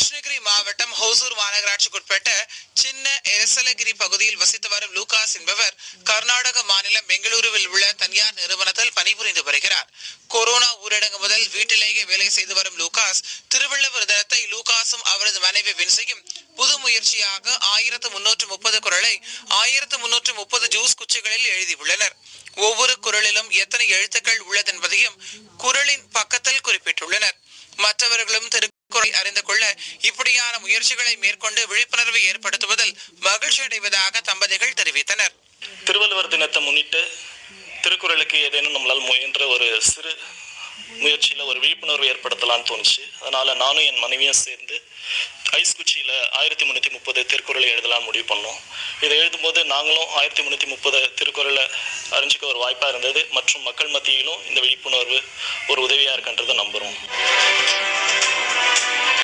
கிருஷ்ணகிரி மாவட்டம் ஹோசூர் மாநகராட்சிக்குட்பட்ட சின்ன எரசலகிரி பகுதியில் வசித்து வரும் லூகாஸ் என்பவர் கர்நாடக மாநிலம் பெங்களூருவில் உள்ள தனியார் நிறுவனத்தில் பணிபுரிந்து வருகிறார். கொரோனா ஊரடங்கு முதல் வீட்டிலேயே வேலை செய்து வரும் லூகாஸ் திருவள்ளுவர் தினத்தை லூகாஸும் அவரது மனைவி வின்சியும் புது முயற்சியாக 1330 குறளை 1330 ஜூஸ் குச்சிகளில் எழுதியுள்ளனர். ஒவ்வொரு குறளிலும் எத்தனை எழுத்துக்கள் உள்ளது என்பதையும் குறளின் பக்கத்தில் குறிப்பிட்டுள்ளனர். மற்றவர்களும் திருக்குறளை அறிந்து கொள்ள இப்படியான முயற்சிகளை மேற்கொண்டு விழிப்புணர்வை ஏற்படுத்துவதில் மகிழ்ச்சி அடைவதாக தம்பதிகள் தெரிவித்தனர். திருவள்ளுவர் தினத்தை முன்னிட்டு திருக்குறளுக்கு ஏதேனும் நம்மளால் முயன்ற ஒரு சிறு முயற்சியில் ஒரு விழிப்புணர்வு ஏற்படுத்தலான்னு தோணுச்சு. அதனால நானும் என் மனைவியும் சேர்ந்து ஐஸ் குச்சியில் 1330 திருக்குறளை எழுதலாம் முடிவு பண்ணோம். இதை எழுதும்போது நாங்களும் 1330 திருக்குறளை அறிஞ்சிக்க ஒரு வாய்ப்பாக இருந்தது மற்றும் மக்கள் மத்தியிலும் இந்த விழிப்புணர்வு ஒரு உதவியாக இருக்கின்றதை நம்புகிறோம்.